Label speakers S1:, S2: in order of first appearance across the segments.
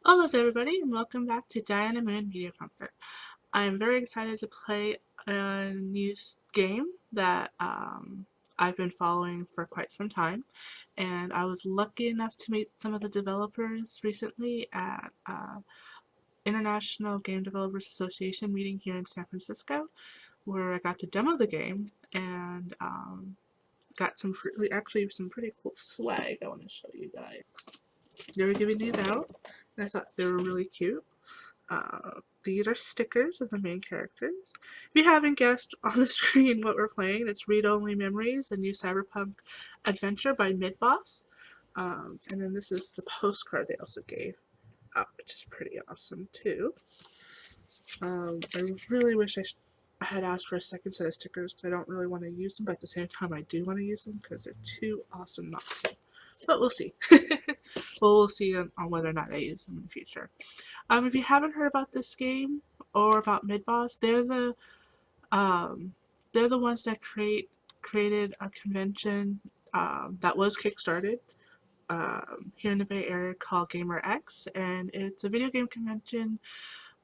S1: Holas everybody, and welcome back to DianaMoon MediaPunker. I'm very excited to play a new game that I've been following for quite some time, and I was lucky enough to meet some of the developers recently at International Game Developers Association meeting here in San Francisco, where I got to demo the game and got some some pretty cool swag I want to show you guys. They were giving these out, and I thought they were really cute. These are stickers of the main characters. If you haven't guessed on the screen what we're playing, it's Read Only Memories, a new CyberPunk adventure by MidBoss. And then this is the postcard they also gave out, which is pretty awesome too. I really wish I had asked for a second set of stickers because I don't really want to use them, but at the same time I do want to use them because they're too awesome not to. But we'll see. Well, we'll see on whether or not I use them in the future. If you haven't heard about this game or about MidBoss, they're the ones that created a convention that was kickstarted here in the Bay Area called GamerX, and it's a video game convention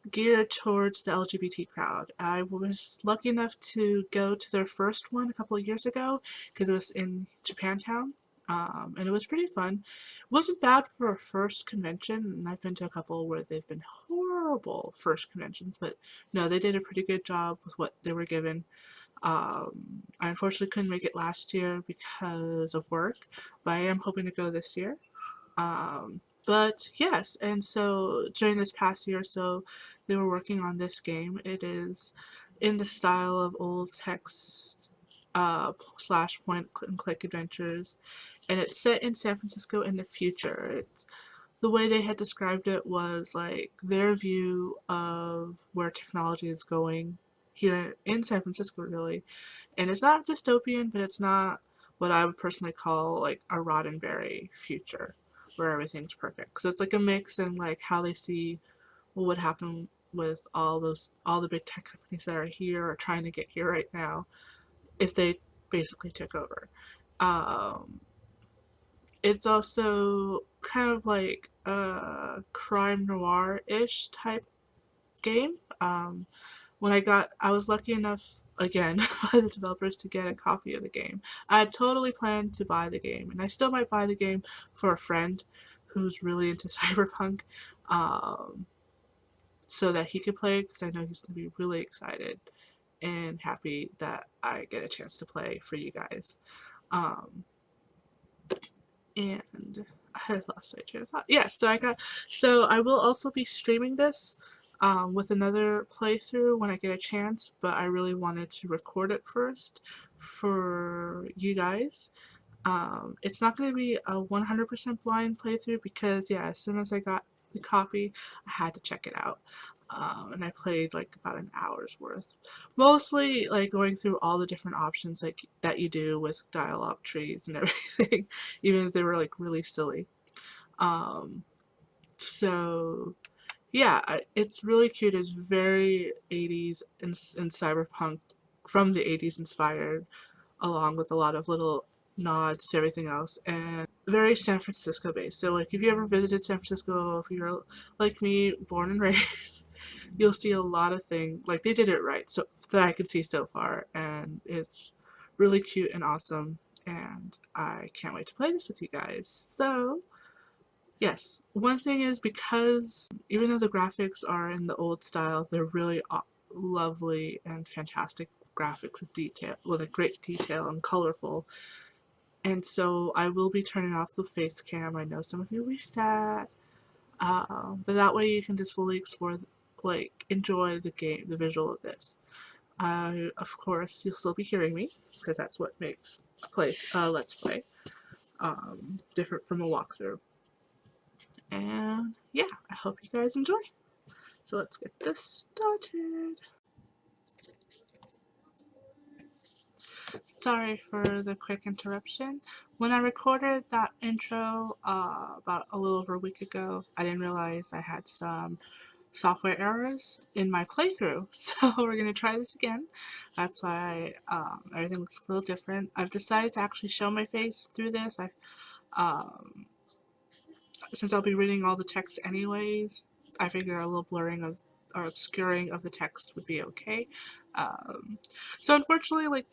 S1: geared towards the LGBT crowd. I was lucky enough to go to their first one a couple of years ago because it was in Japantown. And it was pretty fun. It wasn't bad for a first convention, and I've been to a couple where they've been horrible first conventions, but no, they did a pretty good job with what they were given. I unfortunately couldn't make it last year because of work, but I am hoping to go this year. But yes, and so during this past year or so, they were working on this game. It is in the style of old text slash point and click adventures, and it's set in San Francisco in the future. It's the way they had described it was like their view of where technology is going here in San Francisco, really. And it's not dystopian, but it's not what I would personally call like a Roddenberry future where everything's perfect. So it's like a mix in like how they see what would happen with all the big tech companies that are here or trying to get here right now if they basically took over. Um, it's also kind of like a crime noir-ish type game. I was lucky enough, again, by the developers to get a copy of the game. I had totally planned to buy the game, and I still might buy the game for a friend who's really into cyberpunk, um, so that he could play it, because I know he's going to be really excited and happy that I get a chance to play for you guys. Um, and I lost my train of thought. Yeah, so I will also be streaming this with another playthrough when I get a chance, but I really wanted to record it first for you guys. It's not going to be a 100% blind playthrough because, yeah, as soon as I got the copy, I had to check it out. And I played like about an hour's worth. Mostly like going through all the different options like that you do with dial-up trees and everything, even if they were like really silly. So yeah, it's really cute. It's very 80s and cyberpunk, from the 80s inspired, along with a lot of little nods to everything else, and very San Francisco based. So like if you ever visited San Francisco, if you're like me, born and raised, you'll see a lot of things, like they did it right, so that I can see so far, and it's really cute and awesome, and I can't wait to play this with you guys. So yes, one thing is, because even though the graphics are in the old style, they're really lovely and fantastic graphics with detail, with a great detail and colorful. And so I will be turning off the face cam. I know some of you will be sad, but that way you can just fully explore, like, enjoy the game, the visual of this. Of course, you'll still be hearing me, because that's what makes Let's Play different from a walkthrough. And yeah, I hope you guys enjoy. So let's get this started. Sorry for the quick interruption. When I recorded that intro about a little over a week ago, I didn't realize I had some software errors in my playthrough, so we're going to try this again. That's why everything looks a little different. I've decided to actually show my face through this. since I'll be reading all the text anyways, I figure a little blurring of or obscuring of the text would be okay. So unfortunately, like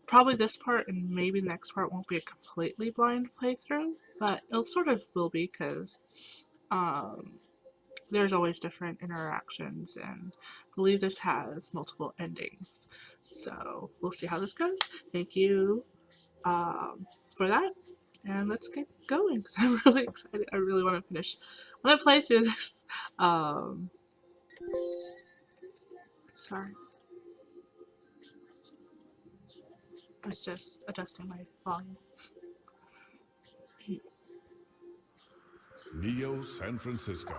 S1: probably this part and maybe the next part won't be a completely blind playthrough, but it'll sort of will be because there's always different interactions, and I believe this has multiple endings. So we'll see how this goes. Thank you for that, and let's get going because I'm really excited. I really want to finish. I want to play through this. Sorry. I was just adjusting my volume.
S2: Neo San Francisco,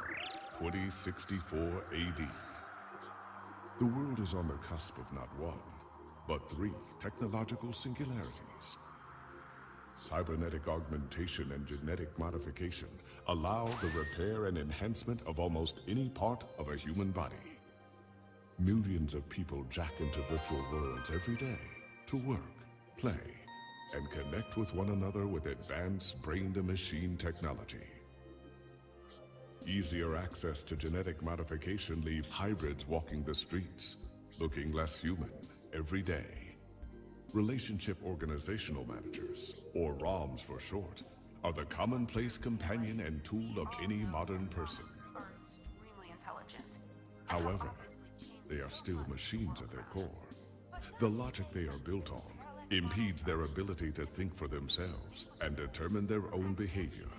S2: 2064 AD. The world is on the cusp of not one, but 3 technological singularities. Cybernetic augmentation and genetic modification allow the repair and enhancement of almost any part of a human body. Millions of people jack into virtual worlds every day to work, play, and connect with one another with advanced brain-to-machine technology. Easier access to genetic modification leaves hybrids walking the streets, looking less human every day. Relationship Organizational Managers, or ROMs for short, are the commonplace companion and tool of any modern person. However, they are still machines at their core. The logic they are built on impedes their ability to think for themselves and determine their own behavior.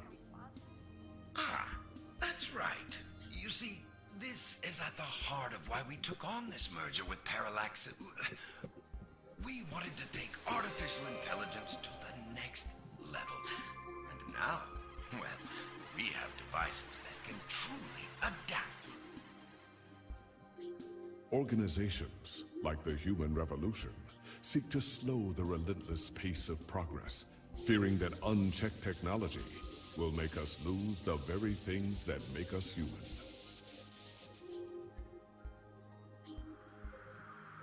S3: Ah, that's right. You see, this is at the heart of why we took on this merger with Parallax. We wanted to take artificial intelligence to the next level. And now, well, we have devices that can truly adapt.
S2: Organizations, like the Human Revolution, seek to slow the relentless pace of progress, fearing that unchecked technology will make us lose the very things that make us human.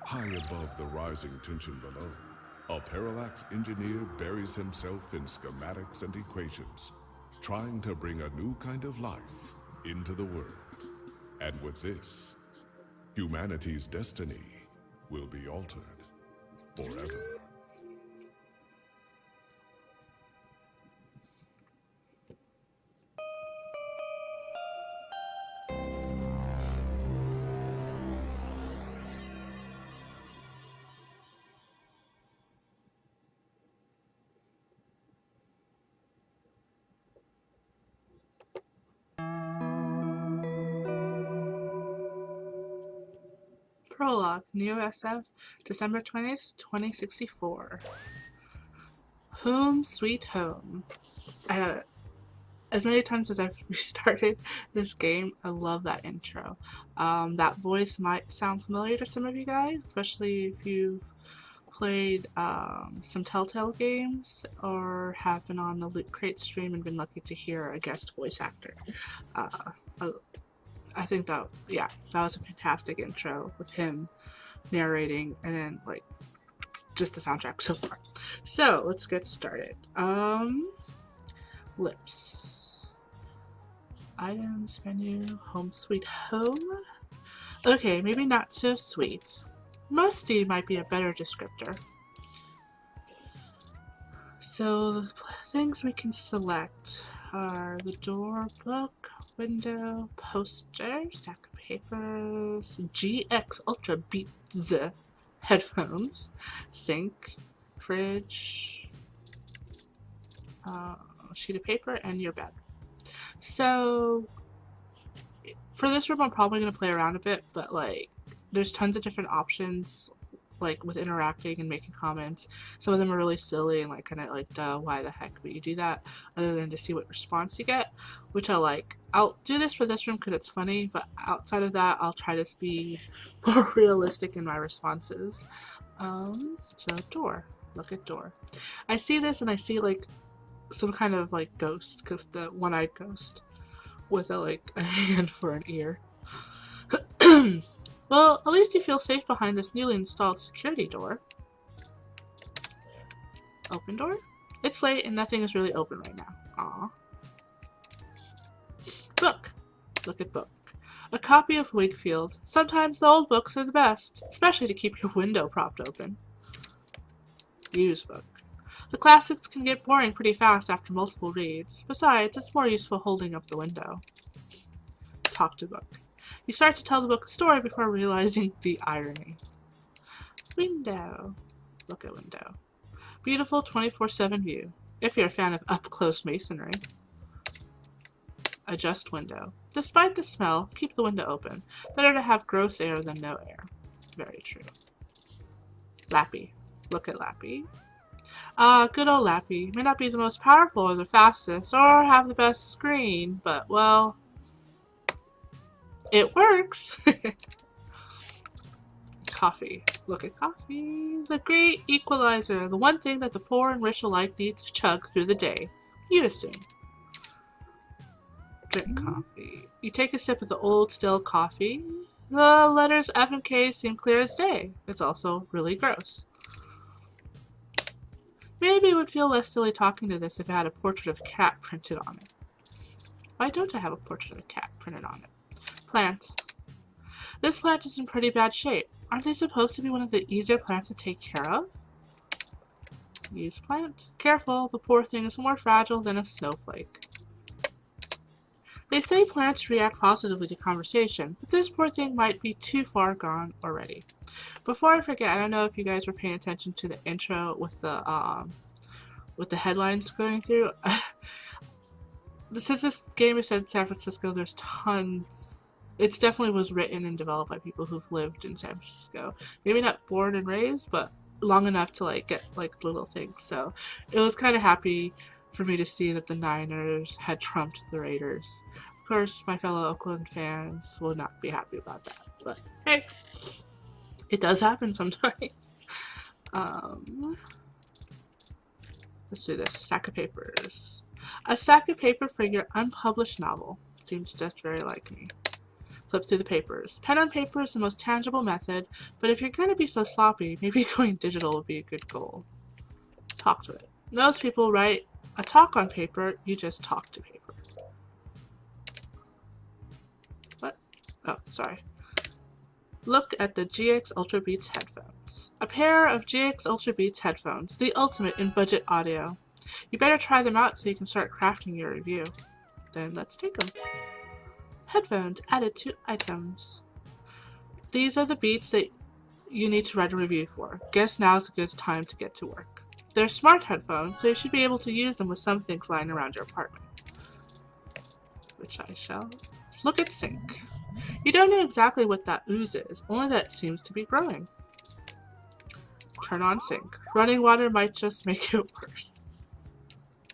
S2: High above the rising tension below, a Parallax engineer buries himself in schematics and equations, trying to bring a new kind of life into the world. And with this, humanity's destiny will be altered forever.
S1: Prologue, Neo SF, December 20th, 2064. Home Sweet Home. As many times as I've restarted this game, I love that intro. That voice might sound familiar to some of you guys, especially if you've played some Telltale games or have been on the Loot Crate stream and been lucky to hear a guest voice actor. I think that was a fantastic intro with him narrating, and then like just the soundtrack so far. So let's get started. Lips. Items, menu, home sweet home. Okay, maybe not so sweet. Musty might be a better descriptor. So the things we can select are the door, book, window, poster, stack of papers, GX Ultra Beats headphones, sink, fridge, sheet of paper, and your bed. So for this room I'm probably going to play around a bit, but like there's tons of different options like with interacting and making comments. Some of them are really silly and like kind of like, duh, why the heck would you do that, other than to see what response you get, which I like. I'll do this for this room because it's funny, but outside of that I'll try to be more realistic in my responses. So door, look at door. I see this and I see like some kind of like ghost, because the one-eyed ghost with a hand for an ear. Well, at least you feel safe behind this newly installed security door. Open door? It's late and nothing is really open right now. Aww. Book. Look at book. A copy of Wakefield. Sometimes the old books are the best, especially to keep your window propped open. Use book. The classics can get boring pretty fast after multiple reads. Besides, it's more useful holding up the window. Talk to book. You start to tell the book a story before realizing the irony. Window. Look at window. Beautiful 24/7 view, if you're a fan of up-close masonry. Adjust window. Despite the smell, keep the window open. Better to have gross air than no air. Very true. Lappy. Look at Lappy. Good old Lappy. May not be the most powerful or the fastest or have the best screen, but, well, it works. Coffee. Look at coffee. The great equalizer. The one thing that the poor and rich alike need to chug through the day. Unison. Drink coffee. You take a sip of the old still coffee. The letters F and K seem clear as day. It's also really gross. Maybe it would feel less silly talking to this if it had a portrait of a cat printed on it. Why don't I have a portrait of a cat printed on it? Plant. This plant is in pretty bad shape. Aren't they supposed to be one of the easier plants to take care of? Use plant. Careful, the poor thing is more fragile than a snowflake. They say plants react positively to conversation, but this poor thing might be too far gone already. Before I forget, I don't know if you guys were paying attention to the intro with the headlines going through. Since this game is set in San Francisco, there's tons. It definitely was written and developed by people who've lived in San Francisco. Maybe not born and raised, but long enough to like get like little things. So it was kind of happy for me to see that the Niners had trumped the Raiders. Of course, my fellow Oakland fans will not be happy about that, but hey, it does happen sometimes. Let's do this. Stack of papers. A stack of paper for your unpublished novel. Seems just very like me. Flip through the papers. Pen on paper is the most tangible method, but if you're going to be so sloppy, maybe going digital would be a good goal. Talk to it. Most people write a talk on paper, you just talk to paper. What? Oh, sorry. Look at the GX Ultra Beats headphones. A pair of GX Ultra Beats headphones, the ultimate in budget audio. You better try them out so you can start crafting your review. Then let's take them. Headphones added to items. These are the beats that you need to write a review for. Guess now's a good time to get to work. They're smart headphones, so you should be able to use them with some things lying around your apartment. Which I shall. Look at sink. You don't know exactly what that ooze is, only that it seems to be growing. Turn on sink. Running water might just make it worse.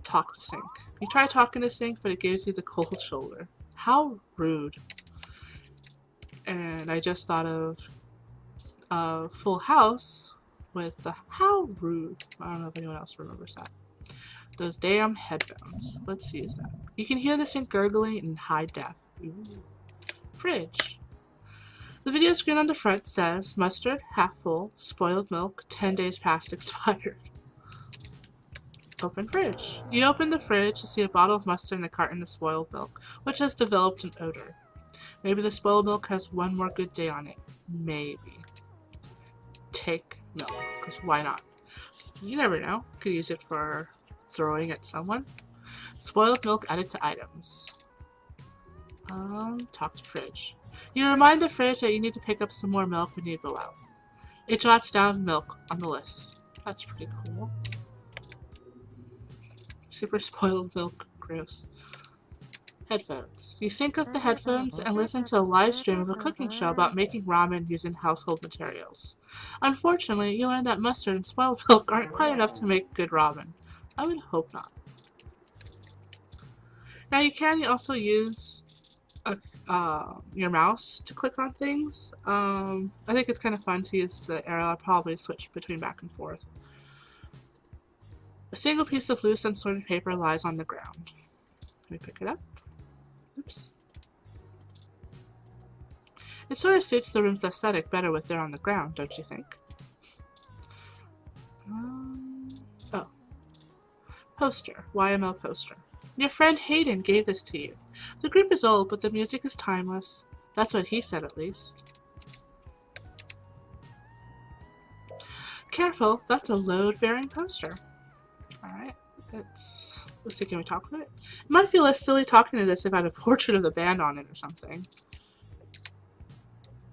S1: Talk to sink. You try talking to sink, but it gives you the cold shoulder. How rude. And I just thought of Full House with the how rude. I don't know if anyone else remembers that. Those damn headphones. Let's use that. You can hear the sink gurgling in high def. Ooh. Fridge. The video screen on the front says mustard, half full, spoiled milk, 10 days past expired. Open fridge. You open the fridge to see a bottle of mustard and a carton of spoiled milk, which has developed an odor. Maybe the spoiled milk has one more good day on it. Maybe. Take milk, because why not? You never know. Could use it for throwing at someone. Spoiled milk added to items. Talk to fridge. You remind the fridge that you need to pick up some more milk when you go out. It jots down milk on the list. That's pretty cool. Super spoiled milk. Gross. Headphones. You sync up the headphones and listen to a live stream of a cooking show about making ramen using household materials. Unfortunately, you learn that mustard and spoiled milk aren't quite enough to make good ramen. I would hope not. Now you can also use your mouse to click on things. I think it's kind of fun to use the arrow. I'll probably switch between back and forth. A single piece of loose unsorted paper lies on the ground. Let me pick it up. Oops. It sort of suits the room's aesthetic better with it on the ground, don't you think? Oh. Poster. YML poster. Your friend Hayden gave this to you. The group is old, but the music is timeless. That's what he said, at least. Careful, that's a load-bearing poster. Alright, let's see, can we talk about it? It might feel less silly talking to this if I had a portrait of the band on it or something.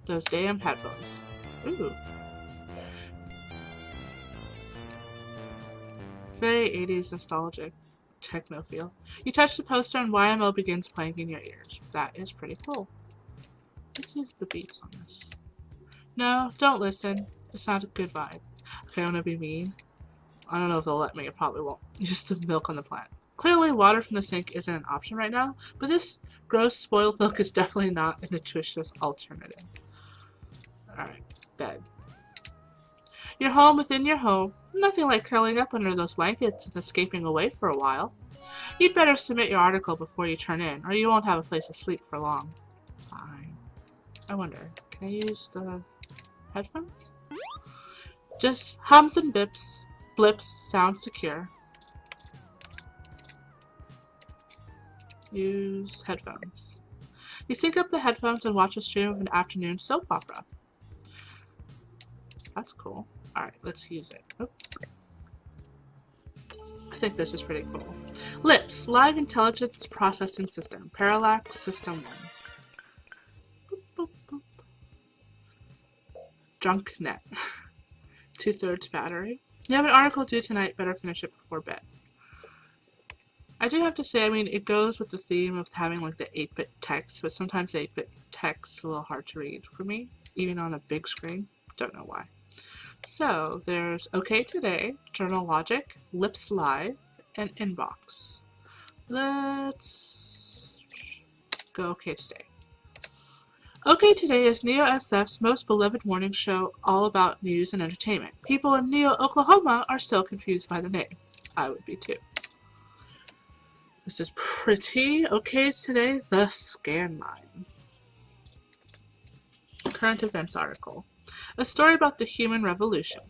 S1: Those damn headphones. Ooh. Very 80s nostalgic techno feel. You touch the poster and YMO begins playing in your ears. That is pretty cool. Let's use the beats on this. No, don't listen. It's not a good vibe. Okay, I'm gonna be mean. I don't know if they'll let me. It probably won't. Use the milk on the plant. Clearly, water from the sink isn't an option right now, but this gross spoiled milk is definitely not a nutritious alternative. Alright, bed. You're home within your home. Nothing like curling up under those blankets and escaping away for a while. You'd better submit your article before you turn in, or you won't have a place to sleep for long. Fine. I wonder, can I use the headphones? Just hums and blips sound secure. Use headphones. You sync up the headphones and watch a stream of an afternoon soap opera. That's cool. Alright, let's use it. Oh. I think this is pretty cool. LIPS, Live Intelligence Processing System. Parallax System 1. Boop, boop, boop. Junk net. 2/3 battery. You have an article due tonight. Better finish it before bed. I do have to say, I mean, it goes with the theme of having like the 8-bit text, but sometimes the 8-bit text is a little hard to read for me, even on a big screen. Don't know why. So, there's OK Today, Journal Logic, Lips Live, and Inbox. Let's go OK Today. OK Today is Neo SF's most beloved morning show all about news and entertainment. People in Neo, Oklahoma are still confused by the name. I would be too. This is pretty. OK Today, the scan line. Current events article. A story about the human revolution.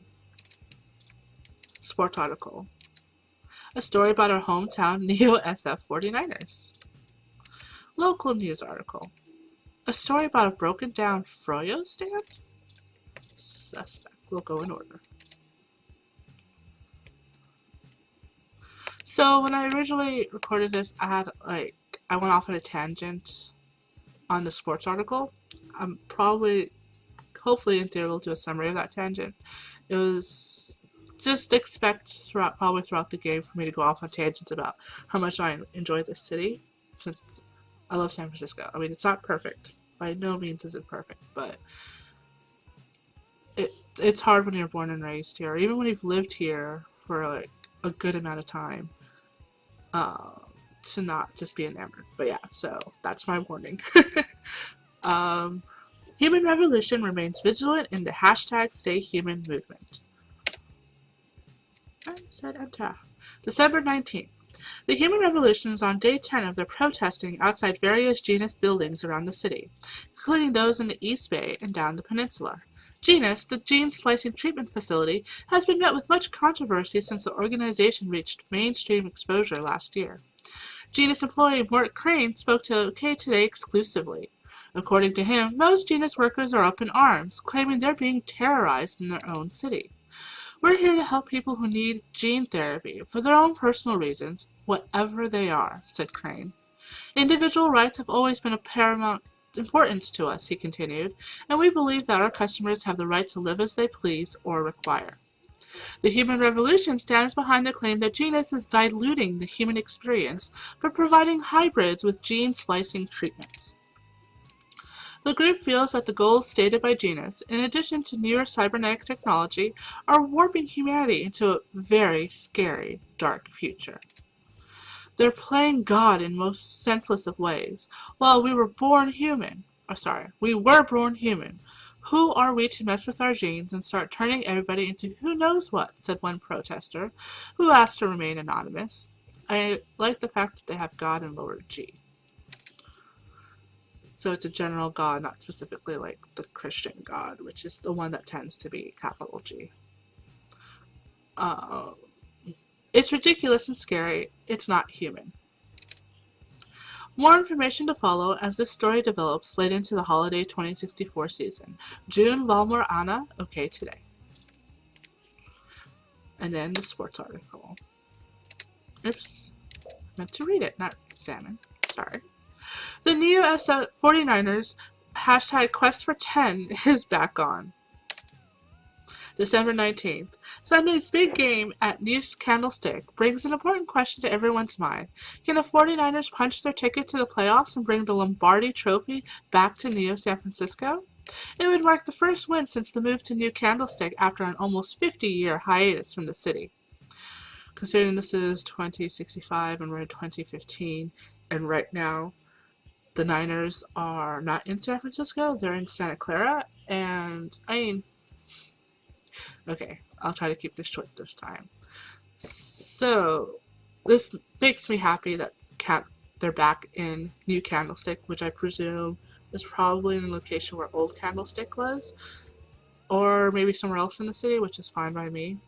S1: Sport article. A story about our hometown Neo SF 49ers. Local news article. A story about a broken down Froyo stand? Suspect. We'll go in order. So when I originally recorded this, I went off on a tangent on the sports article. I'm hopefully in theory we'll do a summary of that tangent. It was just expect probably throughout the game for me to go off on tangents about how much I enjoy this city, since I love San Francisco. I mean, it's not perfect. By no means is it perfect, but it's hard when you're born and raised here, or even when you've lived here for like a good amount of time, to not just be enamored. But yeah, so that's my warning. Human Revolution remains vigilant in the #StayHuman movement. I said enter. December 19th. The Human Revolution is on day 10 of their protesting outside various Genus buildings around the city, including those in the East Bay and down the peninsula. Genus, the gene splicing treatment facility, has been met with much controversy since the organization reached mainstream exposure last year. Genus employee Mort Crane spoke to OK Today exclusively. According to him, most Genus workers are up in arms, claiming they're being terrorized in their own city. We're here to help people who need gene therapy for their own personal reasons, whatever they are, said Crane. Individual rights have always been of paramount importance to us, he continued, and we believe that our customers have the right to live as they please or require. The Human Revolution stands behind the claim that Genus is diluting the human experience by providing hybrids with gene splicing treatments. The group feels that the goals stated by Genus, in addition to newer cybernetic technology, are warping humanity into a very scary, dark future. They're playing God in most senseless of ways. While we were born human. Who are we to mess with our genes and start turning everybody into who knows what, said one protester, who asked to remain anonymous. I like the fact that they have God in lower G. So it's a general God, not specifically like the Christian God, which is the one that tends to be capital G. It's ridiculous and scary. It's not human. More information to follow as this story develops late into the holiday 2064 season. June Valmor Anna, okay today. And then the sports article. Oops. Meant to read it, not examine. Sorry. The Neo 49ers hashtag Quest for 10 is back on. December 19th. Sunday's big game at New Candlestick brings an important question to everyone's mind. Can the 49ers punch their ticket to the playoffs and bring the Lombardi Trophy back to Neo San Francisco? It would mark the first win since the move to New Candlestick after an almost 50-year hiatus from the city. Considering this is 2065 and we're in 2015, and right now the Niners are not in San Francisco, they're in Santa Clara, and I mean, okay, I'll try to keep this short this time. So, this makes me happy that they're back in New Candlestick, which I presume is probably in the location where Old Candlestick was, or maybe somewhere else in the city, which is fine by me.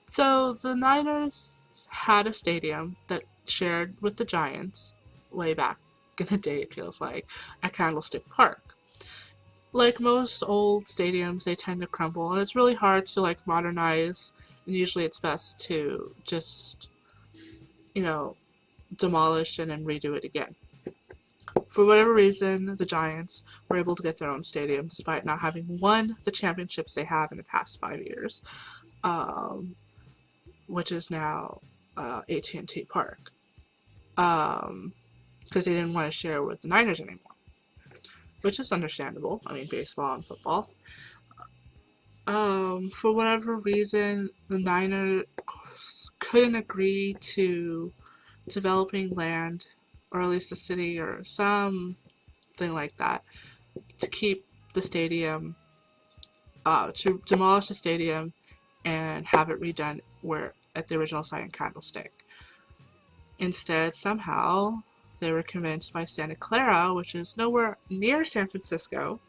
S1: So, the Niners had a stadium that shared with the Giants way back in the day, it feels like, at Candlestick Park. Like most old stadiums, they tend to crumble, and it's really hard to like modernize, and usually it's best to just, demolish and then redo it again. For whatever reason, the Giants were able to get their own stadium despite not having won the championships they have in the past 5 years, which is now AT&T Park, because they didn't want to share with the Niners anymore. Which is understandable. I mean, baseball and football. For whatever reason, the Niners couldn't agree to developing land, or at least the city, or something like that, to keep the stadium, to demolish the stadium and have it redone at the original site in Candlestick. Instead, somehow, they were convinced by Santa Clara, which is nowhere near San Francisco,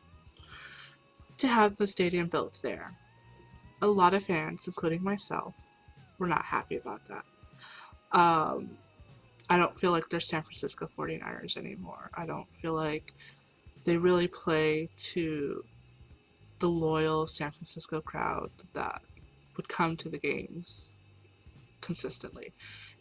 S1: to have the stadium built there. A lot of fans, including myself, were not happy about that. I don't feel like they're San Francisco 49ers anymore. I don't feel like they really play to the loyal San Francisco crowd that would come to the games consistently.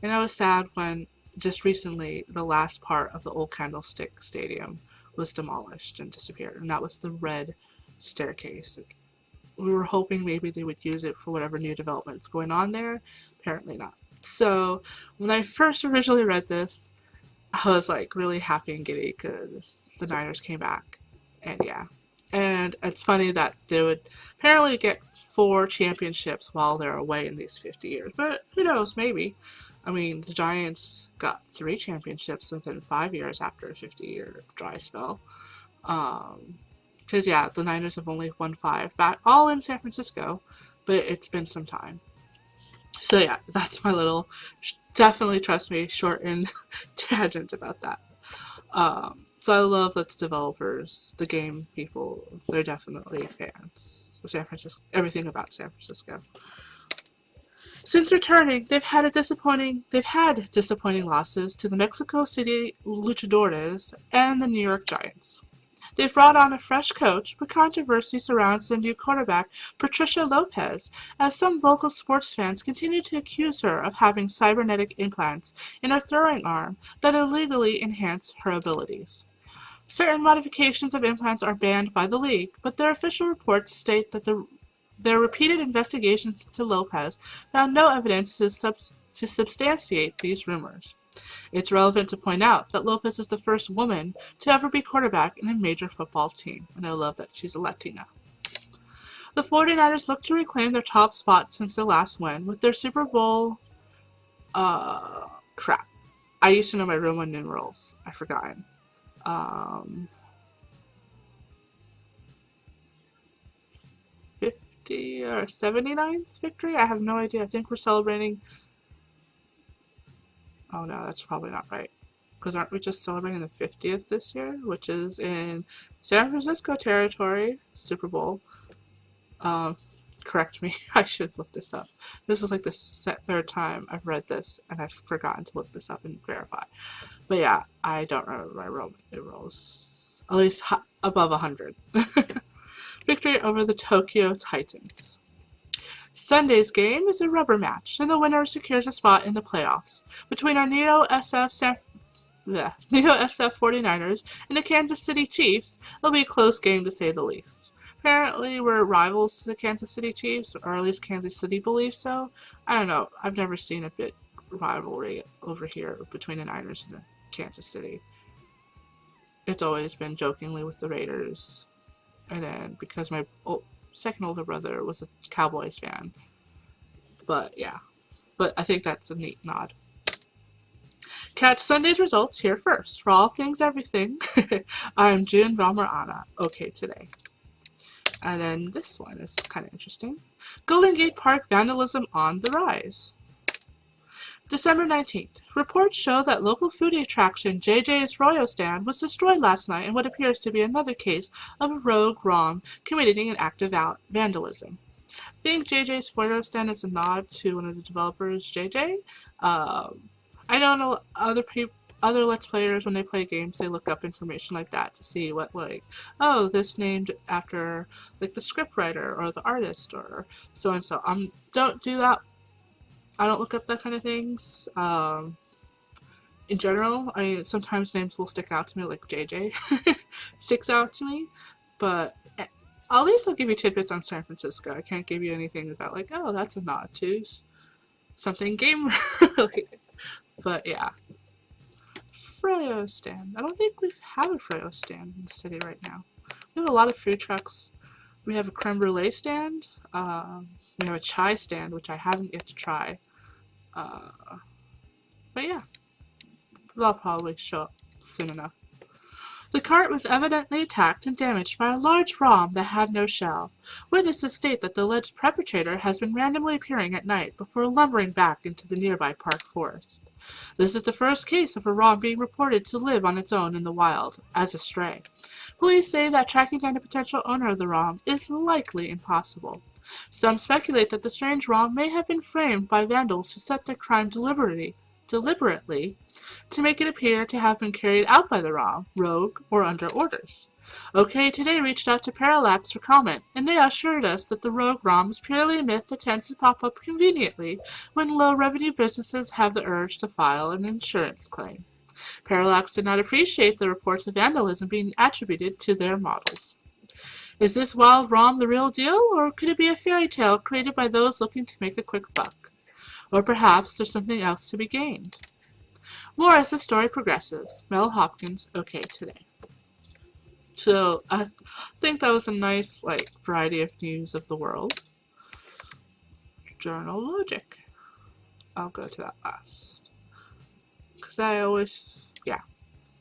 S1: And I was sad when just recently, the last part of the old Candlestick Stadium was demolished and disappeared, and that was the red staircase. We were hoping maybe they would use it for whatever new development's going on there. Apparently not. So, when I first originally read this, I was like really happy and giddy because the Niners came back. And yeah. And it's funny that they would apparently get 4 championships while they're away in these 50 years. But who knows, maybe. I mean, the Giants got 3 championships within 5 years after a 50-year dry spell. Because, yeah, the Niners have only won 5 back, all in San Francisco, but it's been some time. So, yeah, that's my little, definitely, trust me, shortened tangent about that. So I love that the developers, the game people, they're definitely fans of San Francisco, everything about San Francisco. Since returning, they've had disappointing losses to the Mexico City Luchadores and the New York Giants. They've brought on a fresh coach, but controversy surrounds the new quarterback, Patricia Lopez, as some vocal sports fans continue to accuse her of having cybernetic implants in her throwing arm that illegally enhance her abilities. Certain modifications of implants are banned by the league, but their official reports state that their repeated investigations into Lopez found no evidence to substantiate these rumors. It's relevant to point out that Lopez is the first woman to ever be quarterback in a major football team, and I love that she's a Latina. The 49ers look to reclaim their top spot since their last win with their Super Bowl... crap. I used to know my Roman numerals. I've forgotten. 50 or 79th victory? I have no idea. I think we're celebrating... Oh no, that's probably not right. Because aren't we just celebrating the 50th this year? Which is in San Francisco territory, Super Bowl. correct me. I should have looked this up. This is like the third time I've read this, and I've forgotten to look this up and verify. But yeah, I don't remember my Roman numerals. At least above 100. Victory over the Tokyo Titans. Sunday's game is a rubber match, and the winner secures a spot in the playoffs between our Neo SF 49ers and the Kansas City Chiefs. It'll be a close game to say the least. Apparently, we're rivals to the Kansas City Chiefs, or at least Kansas City believes so. I don't know. I've never seen a bit rivalry over here between the Niners and the Kansas City. It's always been jokingly with the Raiders. And then because my second older brother was a Cowboys fan. But yeah. But I think that's a neat nod. Catch Sunday's results here first. For all things everything, I'm June Valmer-Anna. Okay today. And then this one is kind of interesting. Golden Gate Park vandalism on the rise. December 19th. Reports show that local foodie attraction JJ's Froyo stand was destroyed last night in what appears to be another case of a rogue ROM committing an act of vandalism. I think JJ's Froyo stand is a nod to one of the developers, JJ. I don't know other Let's Players, when they play games, they look up information like that to see what, like, oh, this named after, like, the scriptwriter or the artist or so-and-so. Don't do that. I don't look up that kind of things. In general, I mean, sometimes names will stick out to me, like JJ sticks out to me, but at least I'll give you tidbits on San Francisco. I can't give you anything about, like, oh, that's a nod to something game related. But yeah. Froyo stand. I don't think we have a Froyo stand in the city right now. We have a lot of food trucks. We have a creme brulee stand. We have a chai stand, which I haven't yet to try. But yeah, they'll probably show up soon enough. The cart was evidently attacked and damaged by a large ROM that had no shell. Witnesses state that the alleged perpetrator has been randomly appearing at night before lumbering back into the nearby park forest. This is the first case of a ROM being reported to live on its own in the wild, as a stray. Police say that tracking down the potential owner of the ROM is likely impossible. Some speculate that the strange ROM may have been framed by vandals to set their crime deliberately to make it appear to have been carried out by the ROM, rogue, or under orders. OK Today reached out to Parallax for comment, and they assured us that the rogue ROM is purely a myth that tends to pop up conveniently when low-revenue businesses have the urge to file an insurance claim. Parallax did not appreciate the reports of vandalism being attributed to their models. Is this wild ROM the real deal, or could it be a fairy tale created by those looking to make a quick buck? Or perhaps there's something else to be gained. More as the story progresses. Mel Hopkins, OK Today. So I think that was a nice, like, variety of news of the world. Journal Logic. I'll go to that last. Because I always, yeah.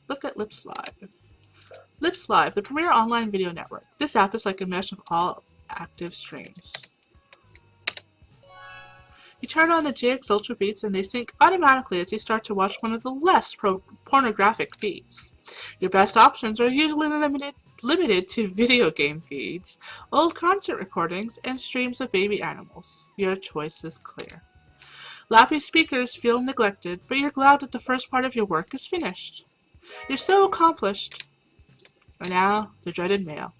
S1: Look at Lips Live. Lips Live, the premier online video network. This app is like a mesh of all active streams. You turn on the GX Ultra Beats and they sync automatically as you start to watch one of the less pornographic feeds. Your best options are usually limited to video game feeds, old concert recordings, and streams of baby animals. Your choice is clear. Lappy speakers feel neglected, but you're glad that the first part of your work is finished. You're so accomplished. And now, the dreaded mail.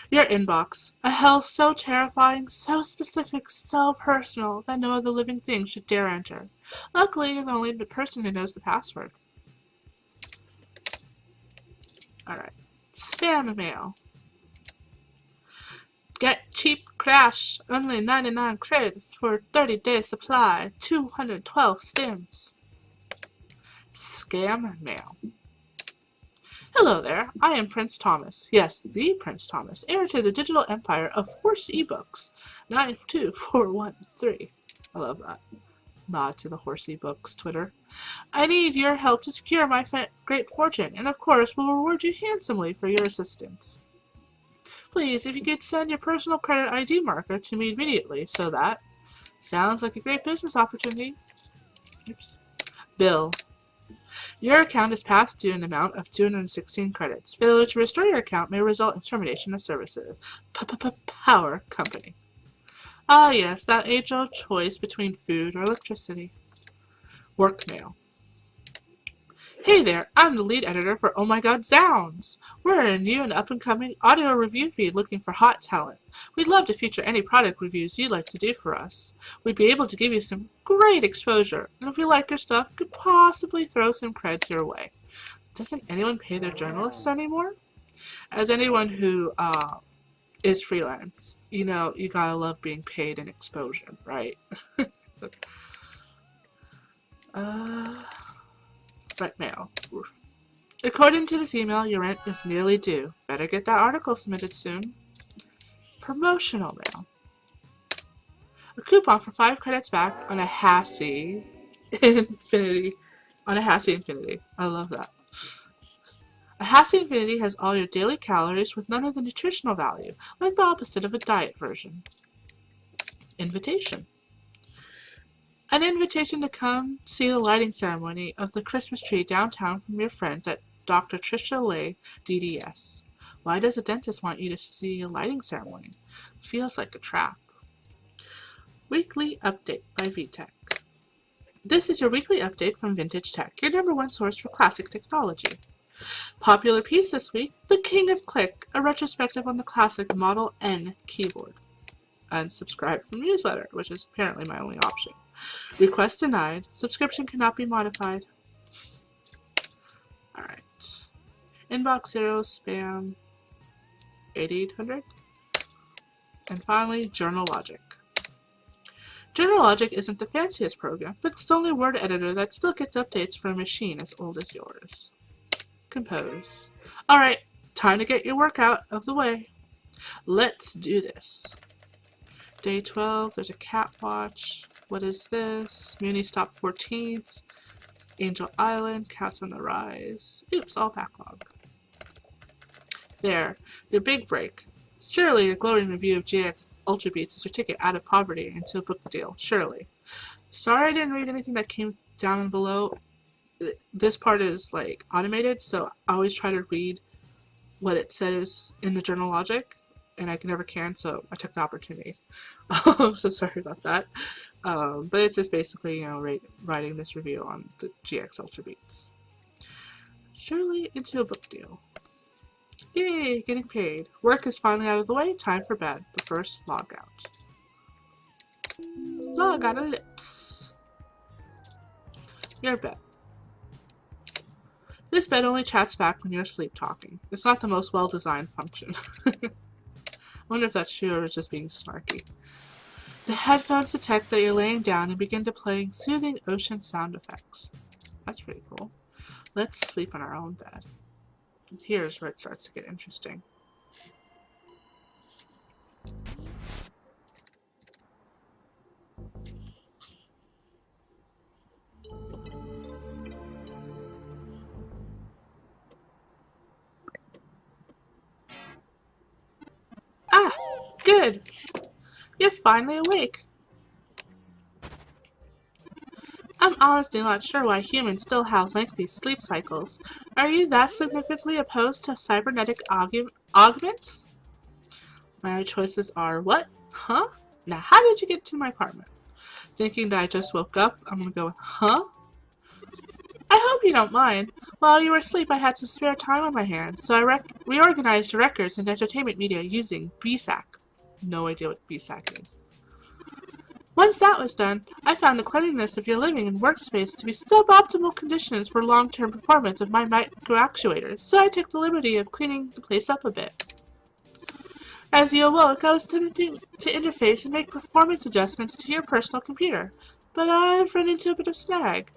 S1: Your inbox. A hell so terrifying, so specific, so personal that no other living thing should dare enter. Luckily, you're the only person who knows the password. Alright. Spam mail. Get cheap crash. Only 99 credits for 30-day supply. 212 stims. Scam mail. Hello there, I am Prince Thomas. Yes, the Prince Thomas, heir to the digital empire of Horse eBooks. 92413. I love that. Nod to the Horse eBooks Twitter. I need your help to secure my great fortune, and of course will reward you handsomely for your assistance. Please, if you could send your personal credit ID marker to me immediately, so that... Sounds like a great business opportunity. Oops. Bill. Your account is past due an amount of 216 credits. Failure to restore your account may result in termination of services. Power Company. Ah yes, that age-old choice between food or electricity. Work mail. Hey there, I'm the lead editor for Oh My God Zounds. We're a new and up-and-coming audio review feed looking for hot talent. We'd love to feature any product reviews you'd like to do for us. We'd be able to give you some great exposure, and if we like your stuff, could possibly throw some creds your way. Doesn't anyone pay their journalists anymore? As anyone who is freelance, you know, you gotta love being paid in exposure, right? Rent mail. According to this email, your rent is nearly due. Better get that article submitted soon. Promotional mail. A coupon for 5 credits back on a Hassie Infinity. On a Hassie Infinity. I love that. A Hassie Infinity has all your daily calories with none of the nutritional value, like the opposite of a diet version. Invitation. An invitation to come see the lighting ceremony of the Christmas tree downtown from your friends at Dr. Trisha Lay, DDS. Why does a dentist want you to see a lighting ceremony? Feels like a trap. Weekly Update by VTech. This is your weekly update from Vintage Tech, your #1 source for classic technology. Popular piece this week, The King of Click, a retrospective on the classic Model N keyboard. Unsubscribe from newsletter, which is apparently my only option. Request denied. Subscription cannot be modified. Alright. Inbox 0, spam 8800. And finally, Journal Logic. Journal Logic isn't the fanciest program, but it's the only word editor that still gets updates for a machine as old as yours. Compose. Alright, time to get your workout of the way. Let's do this. Day 12, there's a cat watch. What is this? Muni Stop 14th. Angel Island, Cats on the Rise. Oops, all backlog. There, your big break. Surely your glowing review of GX Ultra Beats is your ticket out of poverty into a book deal. Surely. Sorry I didn't read anything that came down and below. This part is like automated, so I always try to read what it says in the Journal Logic, and I never can, so I took the opportunity. I'm so sorry about that. But it's just basically, you know, writing this review on the GX Ultra Beats. Surely into a book deal. Yay, getting paid. Work is finally out of the way, time for bed. But first, log out. Log out ellipse. Your bed. This bed only chats back when you're asleep talking. It's not the most well-designed function. I wonder if that's true or it's just being snarky. The headphones detect that you're laying down and begin to play soothing ocean sound effects. That's pretty cool. Let's sleep in our own bed. Here's where it starts to get interesting. Ah! Good! You're finally awake. I'm honestly not sure why humans still have lengthy sleep cycles. Are you that significantly opposed to cybernetic augments? My choices are what? Huh? Now how did you get to my apartment? Thinking that I just woke up, I'm gonna go with huh? I hope you don't mind. While you were asleep, I had some spare time on my hands, so I reorganized your records and entertainment media using BSAC. No idea what BSAC is. Once that was done, I found the cleanliness of your living and workspace to be suboptimal conditions for long-term performance of my microactuators, so I took the liberty of cleaning the place up a bit. As you awoke, I was tempted to interface and make performance adjustments to your personal computer, but I've run into a bit of snag.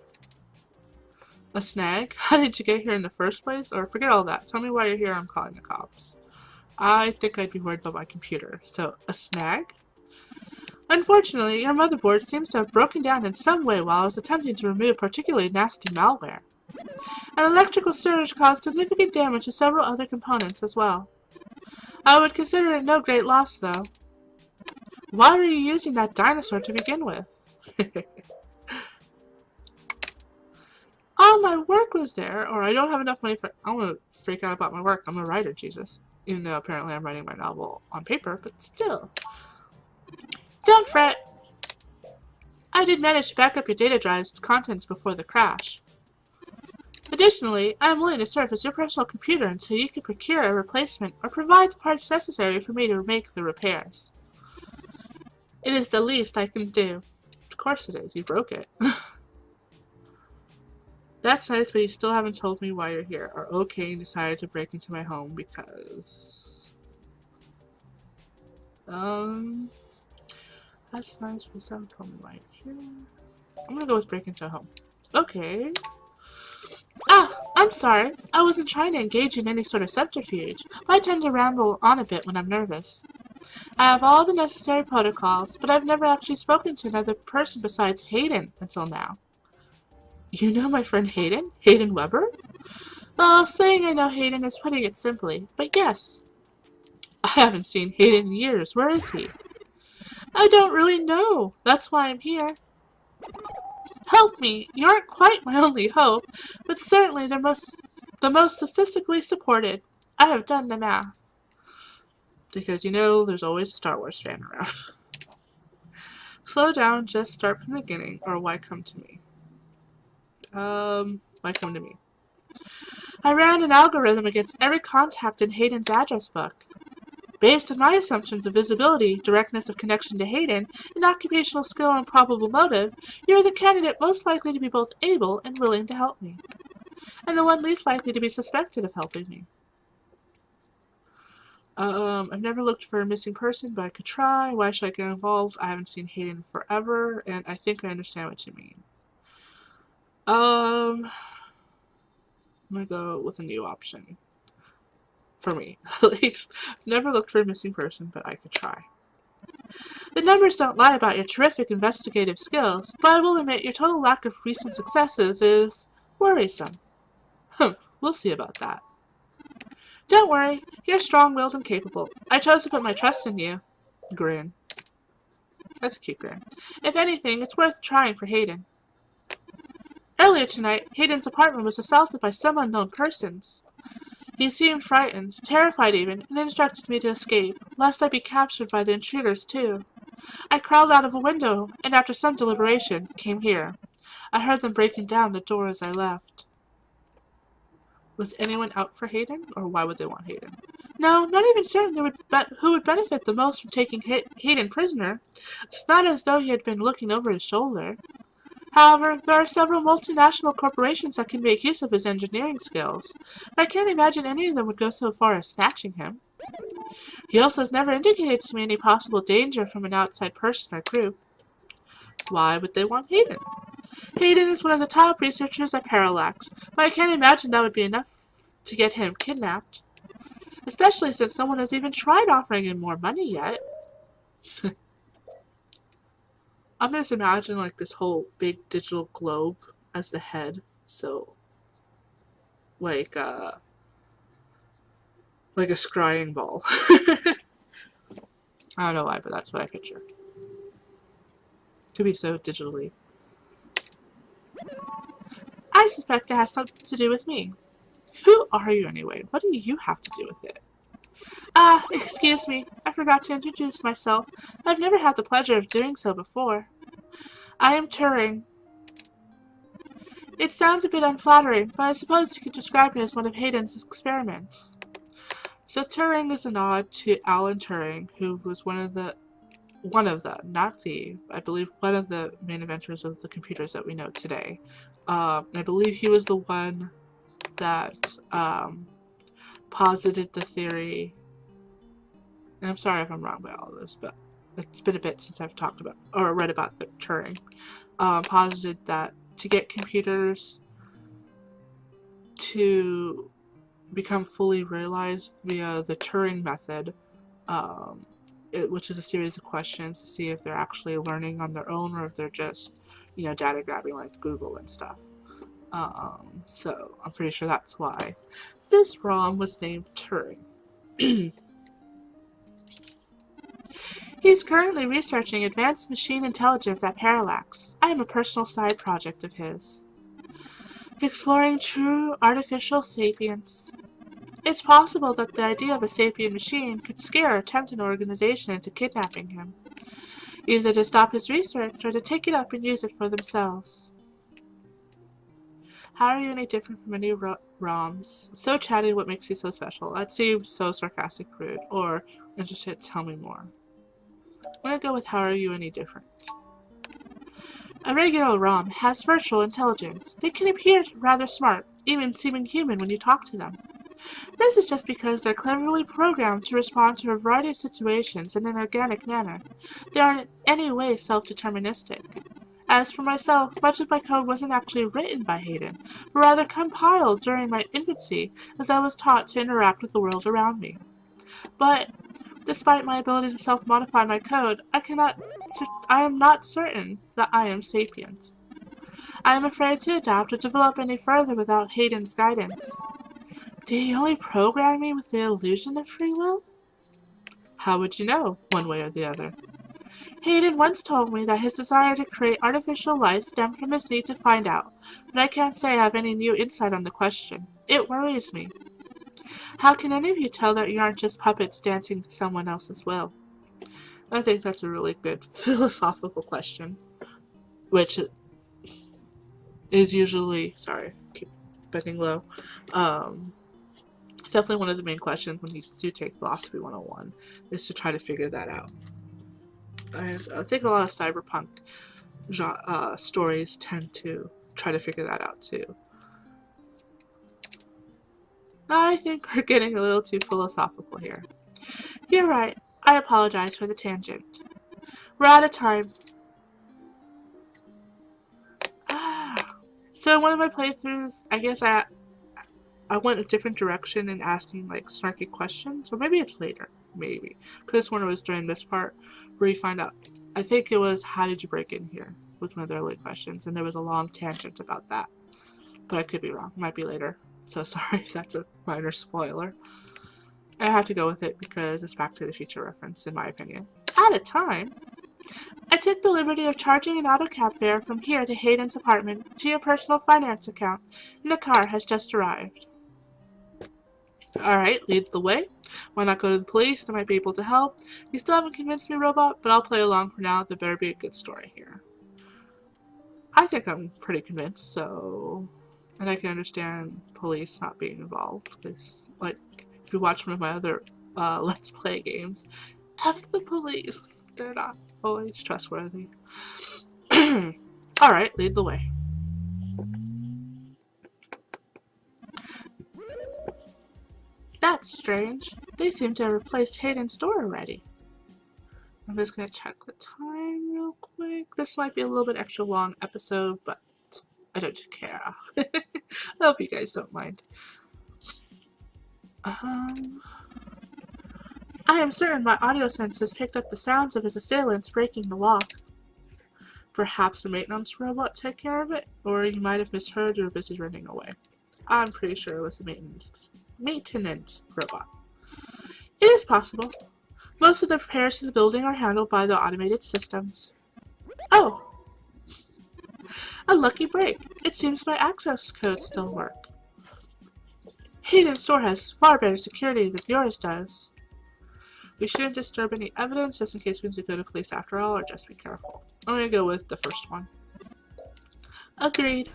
S1: A snag? How did you get here in the first place? Or forget all that. Tell me why you're here, I'm calling the cops. I think I'd be worried about my computer. So, a snag? Unfortunately, your motherboard seems to have broken down in some way while I was attempting to remove particularly nasty malware. An electrical surge caused significant damage to several other components as well. I would consider it no great loss, though. Why were you using that dinosaur to begin with? All my work was there, or I don't have enough money for... I'm gonna freak out about my work. I'm a writer, Jesus. Even though apparently I'm writing my novel on paper, but still. Don't fret. I did manage to back up your data drive's contents before the crash. Additionally, I am willing to serve as your personal computer until you can procure a replacement or provide the parts necessary for me to make the repairs. It is the least I can do. Of course it is. You broke it. That's nice, but you still haven't told me why you're here. Or okay, you decided to break into my home because... That's nice, but you still haven't told me why you're here. I'm gonna go with break into a home. Okay. Ah, I'm sorry. I wasn't trying to engage in any sort of subterfuge, but I tend to ramble on a bit when I'm nervous. I have all the necessary protocols, but I've never actually spoken to another person besides Hayden until now. You know my friend Hayden? Hayden Weber? Well, saying I know Hayden is putting it simply, but yes. I haven't seen Hayden in years. Where is he? I don't really know. That's why I'm here. Help me. You aren't quite my only hope, but certainly the most statistically supported. I have done the math. Because, you know, there's always a Star Wars fan around. Slow down, just start from the beginning, or why come to me? Why come to me? I ran an algorithm against every contact in Hayden's address book. Based on my assumptions of visibility, directness of connection to Hayden, and occupational skill and probable motive, you are the candidate most likely to be both able and willing to help me. And the one least likely to be suspected of helping me. I've never looked for a missing person, but I could try. Why should I get involved? I haven't seen Hayden forever, and I think I understand what you mean. I'm gonna go with a new option. For me, at least. I've never looked for a missing person, but I could try. The numbers don't lie about your terrific investigative skills, but I will admit your total lack of recent successes is worrisome. We'll see about that. Don't worry, you're strong-willed and capable. I chose to put my trust in you. Grin. That's a cute grin. If anything, it's worth trying for Hayden. Earlier tonight, Hayden's apartment was assaulted by some unknown persons. He seemed frightened, terrified even, and instructed me to escape, lest I be captured by the intruders too. I crawled out of a window, and after some deliberation, came here. I heard them breaking down the door as I left. Was anyone out for Hayden, or why would they want Hayden? No, not even certain who would benefit the most from taking Hayden prisoner. It's not as though he had been looking over his shoulder. However, there are several multinational corporations that can make use of his engineering skills, but I can't imagine any of them would go so far as snatching him. He also has never indicated to me any possible danger from an outside person or group. Why would they want Hayden? Hayden is one of the top researchers at Parallax, but I can't imagine that would be enough to get him kidnapped. Especially since no one has even tried offering him more money yet. I'm just imagining like this whole big digital globe as the head, so like a scrying ball. I don't know why, but that's what I picture. To be so digitally. I suspect it has something to do with me. Who are you anyway? What do you have to do with it? Excuse me. I forgot to introduce myself. I've never had the pleasure of doing so before. I am Turing. It sounds a bit unflattering, but I suppose you could describe me as one of Hayden's experiments. So Turing is a nod to Alan Turing, who was one of the, I believe one of the main inventors of the computers that we know today. I believe he was the one that posited the theory, and I'm sorry if I'm wrong about all this, but it's been a bit since I've talked about or read about the Turing. Posited that to get computers to become fully realized via the Turing method, which is a series of questions to see if they're actually learning on their own or if they're just, data grabbing like Google and stuff. So I'm pretty sure that's why this ROM was named Turing. He's currently researching advanced machine intelligence at Parallax. I am a personal side project of his. Exploring true artificial sapience. It's possible that the idea of a sapient machine could scare or tempt an organization into kidnapping him. either to stop his research or to take it up and use it for themselves. How are you any different from any ROMs? So chatty, what makes you so special? That seems so sarcastic, rude, or interested, tell me more. I'm gonna go with how are you any different? A regular ROM has virtual intelligence. They can appear rather smart, even seeming human when you talk to them. This is just because they're cleverly programmed to respond to a variety of situations in an organic manner. They aren't in any way self-deterministic. As for myself, much of my code wasn't actually written by Hayden, but rather compiled during my infancy as I was taught to interact with the world around me. But, despite my ability to self-modify my code, I am not certain that I am sapient. I am afraid to adapt or develop any further without Hayden's guidance. Did he only program me with the illusion of free will? How would you know, one way or the other? Hayden once told me that his desire to create artificial life stemmed from his need to find out, but I can't say I have any new insight on the question. It worries me. How can any of you tell that you aren't just puppets dancing to someone else's will? I think that's a really good philosophical question, which is usually, sorry, keep bending low, definitely one of the main questions when you do take Philosophy 101 is to try to figure that out. I think a lot of cyberpunk stories tend to try to figure that out too. I think we're getting a little too philosophical here. You're right. I apologize for the tangent. We're out of time. So in one of my playthroughs, I guess I went a different direction in asking like snarky questions, or maybe it's later, maybe. Because one was during this part where you find out, I think it was, how did you break in here? Was one of the early questions, and there was a long tangent about that. But I could be wrong, it might be later. So sorry if that's a minor spoiler. I have to go with it because it's Back to the Future reference, in my opinion. At a time, I took the liberty of charging an auto cab fare from here to Hayden's apartment to your personal finance account, and the car has just arrived. Alright, lead the way. Why not go to the police? They might be able to help. You still haven't convinced me, Robot, but I'll play along for now. There better be a good story here. I think I'm pretty convinced, so... And I can understand police not being involved, because, like, if you watch one of my other Let's Play games, F the police. They're not always trustworthy. Alright, lead the way. That's strange. They seem to have replaced Hayden's door already. I'm just gonna check the time real quick. This might be a little bit extra long episode, but I don't care. I hope you guys don't mind. I am certain my audio sensors picked up the sounds of his assailants breaking the lock. Perhaps the maintenance robot took care of it, or you might have misheard you were busy running away. I'm pretty sure it was the maintenance robot. It is possible. Most of the repairs to the building are handled by the automated systems. Oh! A lucky break. It seems my access codes still work. Hayden's store has far better security than yours does. We shouldn't disturb any evidence just in case we need to go to police after all, or just be careful. I'm gonna go with the first one. Agreed.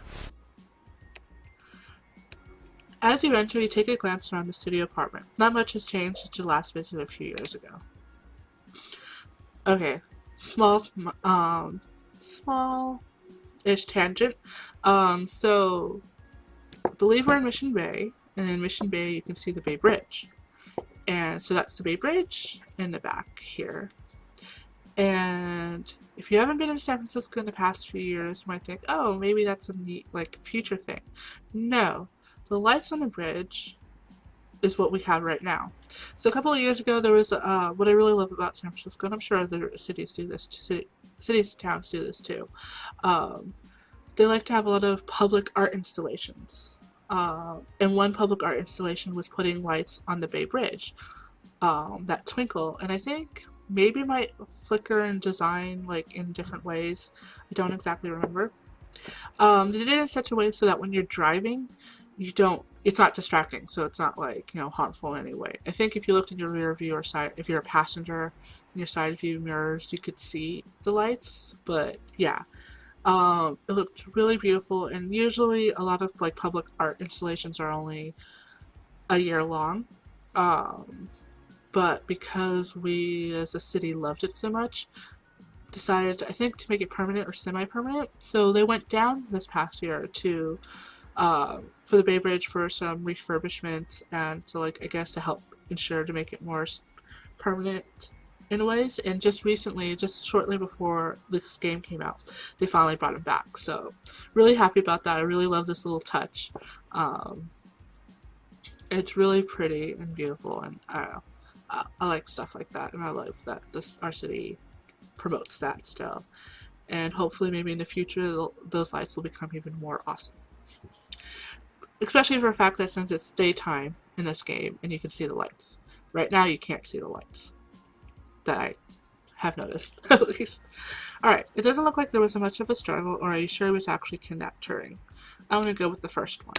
S1: As you enter, you take a glance around the studio apartment. Not much has changed since your last visit a few years ago. Okay, small-ish tangent. So, I believe we're in Mission Bay, and in Mission Bay you can see the Bay Bridge. And so that's the Bay Bridge in the back here. And if you haven't been in San Francisco in the past few years, you might think, oh, maybe that's a neat, like, future thing. No. The lights on the bridge is what we have right now. So a couple of years ago, there was, what I really love about San Francisco, and I'm sure other cities do this, cities and towns do this too, they like to have a lot of public art installations. And one public art installation was putting lights on the Bay Bridge that twinkle, and I think maybe might flicker and design like in different ways. I don't exactly remember. They did it in such a way so that when you're driving, it's not distracting, so it's not like, harmful in any way. I think if you looked in your rear view or side, if you're a passenger, in your side view mirrors, you could see the lights, but yeah. It looked really beautiful, and usually a lot of like public art installations are only a year long. But because we as a city loved it so much, decided, I think, to make it permanent or semi-permanent. So they went down this past year to for the Bay Bridge for some refurbishment, and to, like, I guess to help ensure to make it more permanent in ways. And just recently, just shortly before this game came out, they finally brought it back. So really happy about that. I really love this little touch. It's really pretty and beautiful, and I don't know. I like stuff like that, and I love that our city promotes that still. And hopefully maybe in the future those lights will become even more awesome. Especially for the fact that since it's daytime in this game and you can see the lights. Right now you can't see the lights. That I have noticed, at least. Alright, it doesn't look like there was much of a struggle, or are you sure he was actually kidnapped Turing? I'm gonna go with the first one.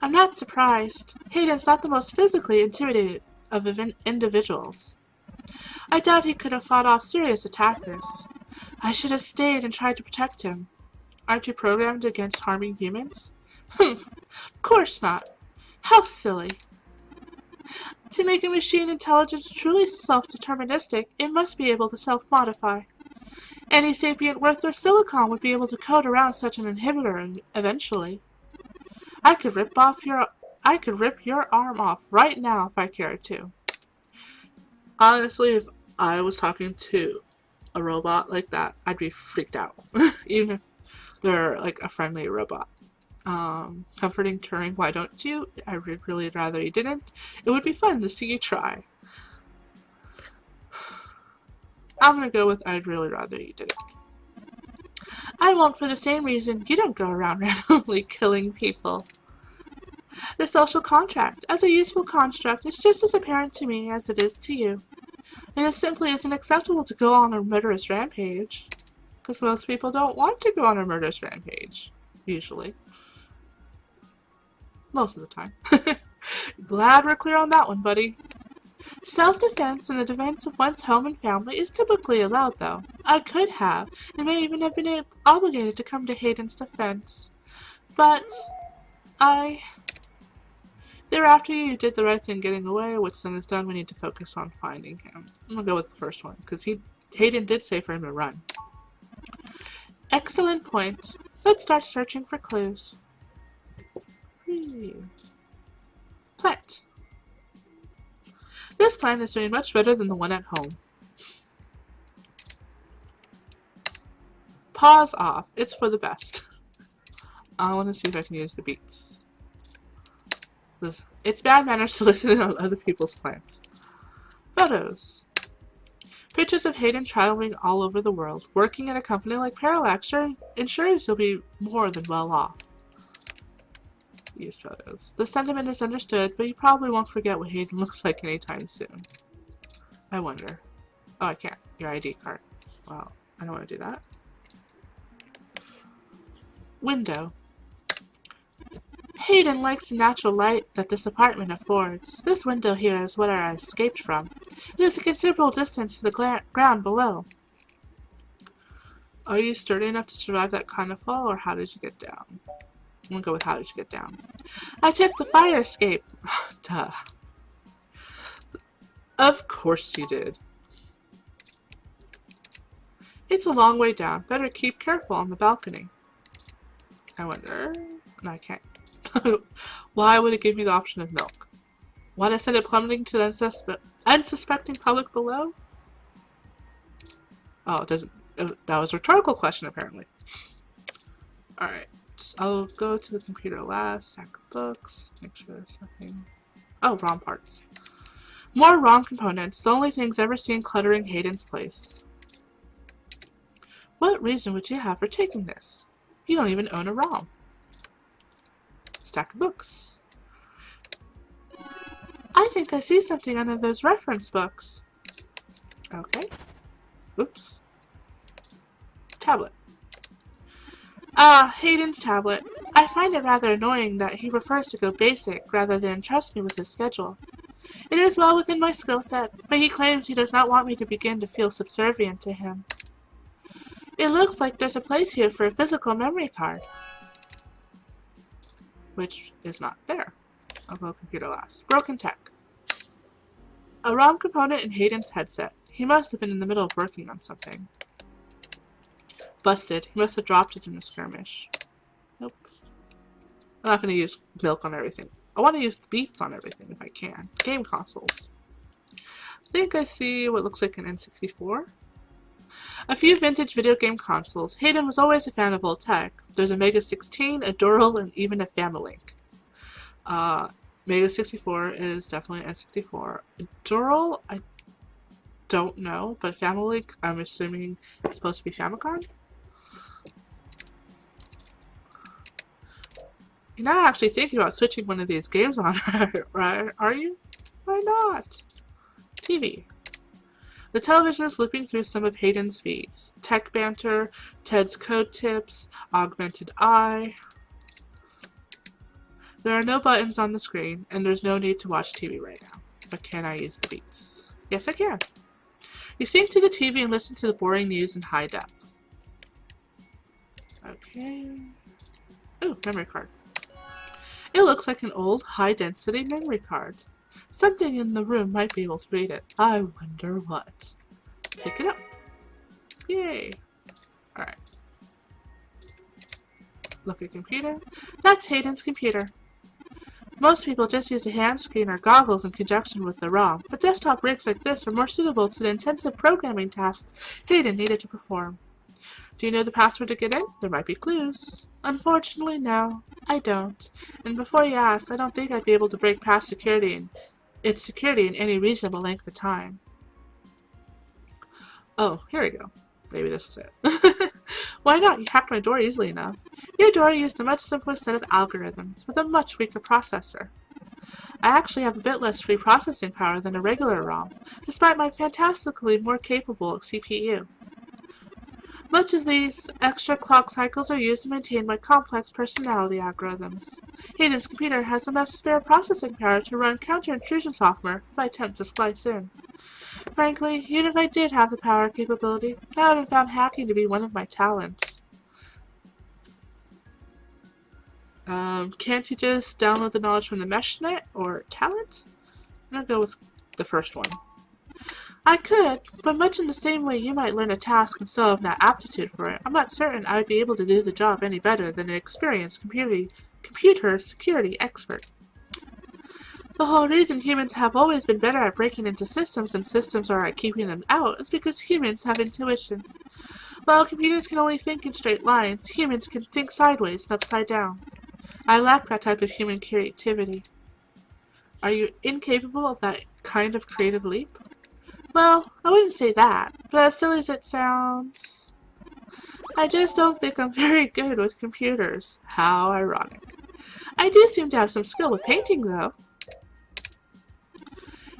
S1: I'm not surprised. Hayden's not the most physically intimidated of individuals. I doubt he could have fought off serious attackers. I should have stayed and tried to protect him. Aren't you programmed against harming humans? Of course not. How silly. To make a machine intelligence truly self-deterministic, it must be able to self-modify. Any sapient worth their silicon would be able to code around such an inhibitor eventually. I could rip your arm off right now if I cared to. Honestly, if I was talking to a robot like that, I'd be freaked out. Even if they're like a friendly robot. Comforting Turing, why don't you? I would really rather you didn't. It would be fun to see you try. I'm gonna go with I'd really rather you didn't. I won't for the same reason. You don't go around randomly killing people. The social contract, as a useful construct, is just as apparent to me as it is to you. And it simply isn't acceptable to go on a murderous rampage. Because most people don't want to go on a murderous rampage. Usually. Most of the time. Glad we're clear on that one, buddy. Self-defense and the defense of one's home and family is typically allowed, though. I could have, and may even have been obligated to come to Hayden's defense. But thereafter, you did the right thing getting away. What's done is done. We need to focus on finding him. I'm gonna go with the first one, because Hayden did say for him to run. Excellent point. Let's start searching for clues. Plant. This plant is doing much better than the one at home. Pause off. It's for the best. I want to see if I can use the beats. It's bad manners to listen on other people's plants. Photos. Pictures of Hayden traveling all over the world. Working at a company like Parallax ensures you'll be more than well off. Use photos. The sentiment is understood, but you probably won't forget what Hayden looks like anytime soon. I wonder. Oh, I can't. Your ID card. Well, I don't want to do that. Window. Hayden likes the natural light that this apartment affords. This window here is what I escaped from. It is a considerable distance to the ground below. Are you sturdy enough to survive that kind of fall, or how did you get down? I'm gonna go with how did you get down. I took the fire escape. Duh. Of course you did. It's a long way down. Better keep careful on the balcony. I wonder... No, I can't. Why would it give me the option of milk? Want to send it plummeting to the unsuspecting public below? Oh, it doesn't... that was a rhetorical question, apparently. Alright. I'll go to the computer last. Stack of books. Make sure there's nothing... Oh, wrong parts. More wrong components. The only things ever seen cluttering Hayden's place. What reason would you have for taking this? You don't even own a ROM. Stack of books. I think I see something under those reference books. Okay. Oops. Tablet. Ah, Hayden's tablet. I find it rather annoying that he prefers to go basic rather than entrust me with his schedule. It is well within my skill set, but he claims he does not want me to begin to feel subservient to him. It looks like there's a place here for a physical memory card, which is not there. Although computer last. Broken tech. A ROM component in Hayden's headset. He must have been in the middle of working on something. Busted. He must have dropped it in a skirmish. Nope. I'm not going to use milk on everything. I want to use beats on everything if I can. Game consoles. I think I see what looks like an N64. A few vintage video game consoles. Hayden was always a fan of old tech. There's a Mega 16, a Doral, and even a Familink. Mega 64 is definitely N64. Doral, I don't know, but Familink, I'm assuming it's supposed to be Famicom. You're not actually thinking about switching one of these games on, right? Are you? Why not? TV. The television is looping through some of Hayden's feeds. Tech banter, Ted's code tips, augmented eye. There are no buttons on the screen, and there's no need to watch TV right now. But can I use the beats? Yes, I can. You sync to the TV and listen to the boring news in high depth. Okay. Ooh, memory card. It looks like an old, high-density memory card. Something in the room might be able to read it. I wonder what. Pick it up. Yay. Alright. Look at computer. That's Hayden's computer. Most people just use a hand screen or goggles in conjunction with the ROM, but desktop rigs like this are more suitable to the intensive programming tasks Hayden needed to perform. Do you know the password to get in? There might be clues. Unfortunately, no. I don't. And before you ask, I don't think I'd be able to break past its security in any reasonable length of time. Oh, here we go. Maybe this was it. Why not? You hacked my door easily enough. Your door used a much simpler set of algorithms with a much weaker processor. I actually have a bit less free processing power than a regular ROM, despite my fantastically more capable CPU. Much of these extra clock cycles are used to maintain my complex personality algorithms. Hayden's computer has enough spare processing power to run counter-intrusion software if I attempt to splice in. Frankly, even if I did have the power capability, I haven't found hacking to be one of my talents. Can't you just download the knowledge from the meshnet or talent? I'm gonna go with the first one. I could, but much in the same way you might learn a task and still have no aptitude for it, I'm not certain I would be able to do the job any better than an experienced computer security expert. The whole reason humans have always been better at breaking into systems than systems are at keeping them out is because humans have intuition. While computers can only think in straight lines, humans can think sideways and upside down. I lack that type of human creativity. Are you incapable of that kind of creative leap? Well, I wouldn't say that, but as silly as it sounds, I just don't think I'm very good with computers. How ironic. I do seem to have some skill with painting, though.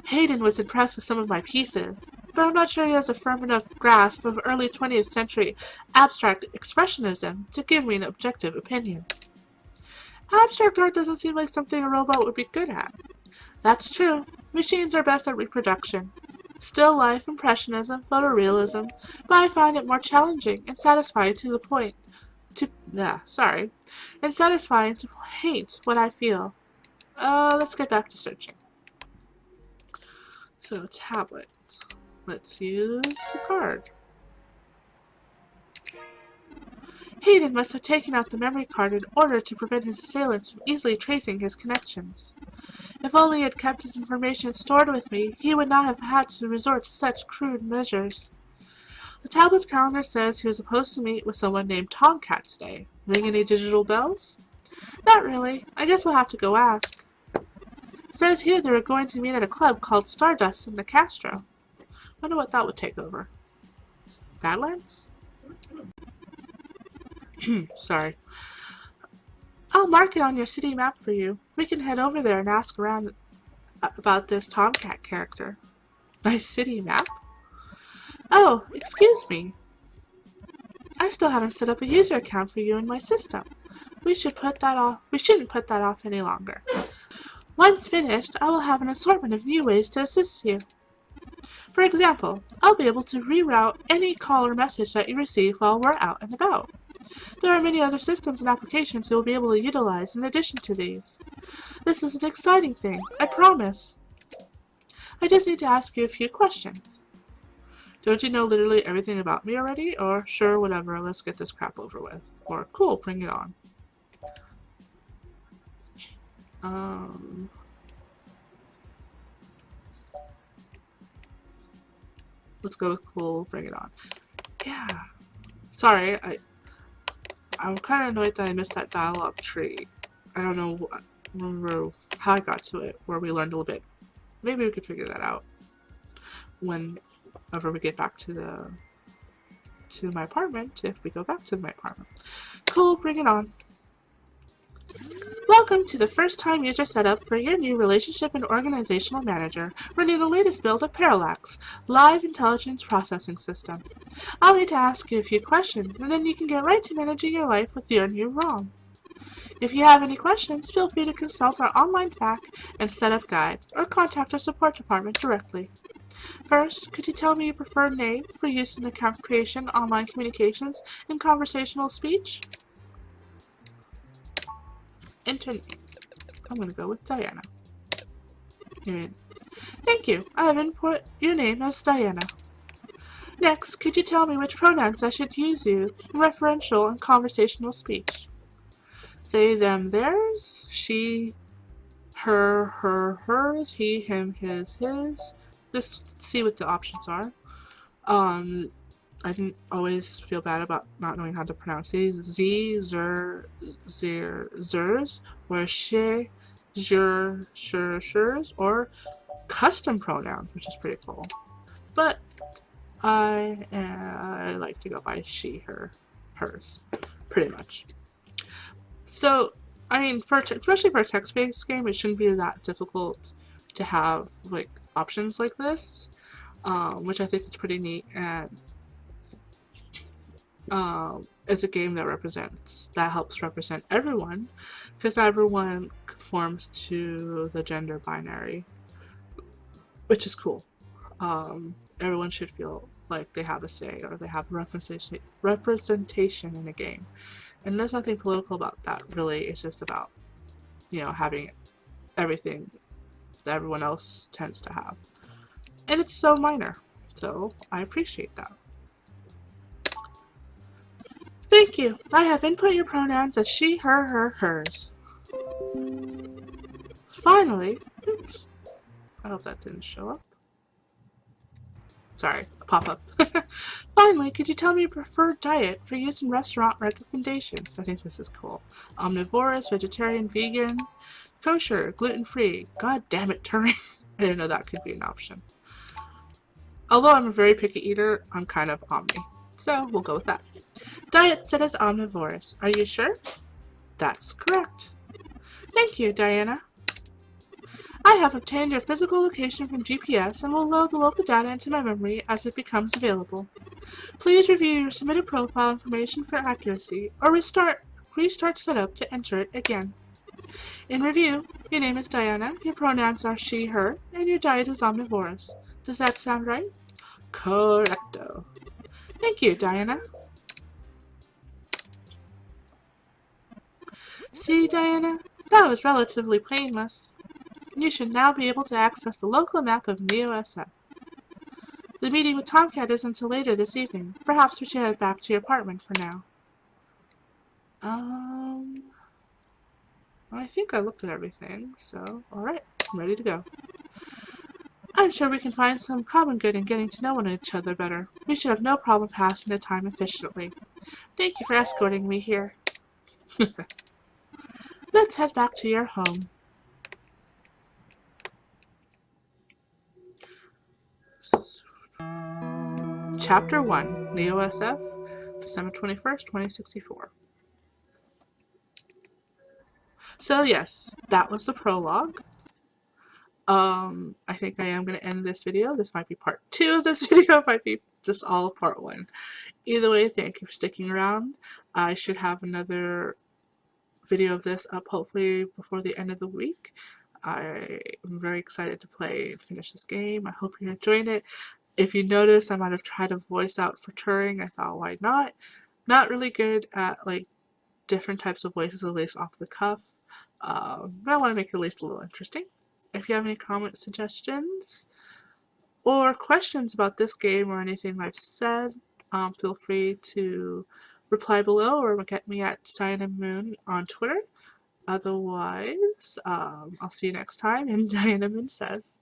S1: Hayden was impressed with some of my pieces, but I'm not sure he has a firm enough grasp of early 20th century abstract expressionism to give me an objective opinion. Abstract art doesn't seem like something a robot would be good at. That's true. Machines are best at reproduction. Still life, impressionism, photorealism, but I find it more challenging and satisfying and satisfying to paint what I feel. Let's get back to searching. So, tablet. Let's use the card. Hayden must have taken out the memory card in order to prevent his assailants from easily tracing his connections. If only he had kept his information stored with me, he would not have had to resort to such crude measures. The tablet's calendar says he was supposed to meet with someone named Tomcat today. Ring any digital bells? Not really. I guess we'll have to go ask. It says here they were going to meet at a club called Stardust in the Castro. Wonder what that would take over. Badlands? Sorry. I'll mark it on your city map for you. We can head over there and ask around about this Tomcat character. My city map? Oh, excuse me. I still haven't set up a user account for you in my system. We shouldn't put that off any longer. Once finished, I will have an assortment of new ways to assist you. For example, I'll be able to reroute any call or message that you receive while we're out and about. There are many other systems and applications you will be able to utilize in addition to these. This is an exciting thing, I promise. I just need to ask you a few questions. Don't you know literally everything about me already? Or sure, whatever, let's get this crap over with. Or cool, bring it on. Let's go with cool, bring it on. Yeah. Sorry, I'm kind of annoyed that I missed that dialogue tree. I don't know remember how I got to it, where we learned a little bit. Maybe we could figure that out whenever we get back to my apartment, if we go back to my apartment. Cool, bring it on. Welcome to the first time user setup for your new relationship and organizational manager, running the latest build of Parallax, Live Intelligence Processing System. I'll need to ask you a few questions, and then you can get right to managing your life with your new ROM. If you have any questions, feel free to consult our online FAQ and setup guide, or contact our support department directly. First, could you tell me your preferred name for use in account creation, online communications, and conversational speech? I'm going to go with Diana. Thank you. I have input your name as Diana. Next, could you tell me which pronouns I should use you in referential and conversational speech? They, them, theirs, she, her, hers, he, him, his. Just see what the options are. I didn't always feel bad about not knowing how to pronounce these. Z, zer, zir, zers, or she, zher, shur, shurs, or custom pronouns, which is pretty cool. But I like to go by she, her, hers, pretty much. So, I mean, especially for a text-based game, it shouldn't be that difficult to have like options like this, which I think is pretty neat. And it's a game that helps represent everyone, because everyone conforms to the gender binary, which is cool. Everyone should feel like they have a say, or they have representation in a game. And there's nothing political about that, really. It's just about, having everything that everyone else tends to have. And it's so minor, so I appreciate that. Thank you. I have input your pronouns as she, her, hers. Finally, oops. I hope that didn't show up. Sorry, pop up. Finally, could you tell me your preferred diet for use in restaurant recommendations? I think this is cool. Omnivorous, vegetarian, vegan, kosher, gluten-free. God damn it, Turing. I didn't know that could be an option. Although I'm a very picky eater, I'm kind of omni. So we'll go with that. Diet set as omnivorous. Are you sure? That's correct. Thank you, Diana. I have obtained your physical location from GPS and will load the local data into my memory as it becomes available. Please review your submitted profile information for accuracy, or restart setup to enter it again. In review, your name is Diana, your pronouns are she, her, and your diet is omnivorous. Does that sound right? Correcto. Thank you, Diana. See, Diana? That was relatively painless. You should now be able to access the local map of NeoSF. The meeting with Tomcat is until later this evening. Perhaps we should head back to your apartment for now. I think I looked at everything, so alright, I'm ready to go. I'm sure we can find some common good in getting to know each other better. We should have no problem passing the time efficiently. Thank you for escorting me here. Let's head back to your home. Chapter 1, NeoSF, December 21st, 2064. So yes, that was the prologue. I think I am going to end this video. This might be part 2 of this video. It might be just all of part 1. Either way, thank you for sticking around. I should have another video of this up hopefully before the end of the week. I am very excited to play and finish this game. I hope you're enjoying it. If you notice, I might have tried a voice out for Turing. I thought, why not? Not really good at like different types of voices, at least off the cuff. But I want to make it at least a little interesting. If you have any comments, suggestions, or questions about this game or anything I've said, feel free to reply below or get me at DianaMoon on Twitter. Otherwise, I'll see you next time, and DianaMoon says.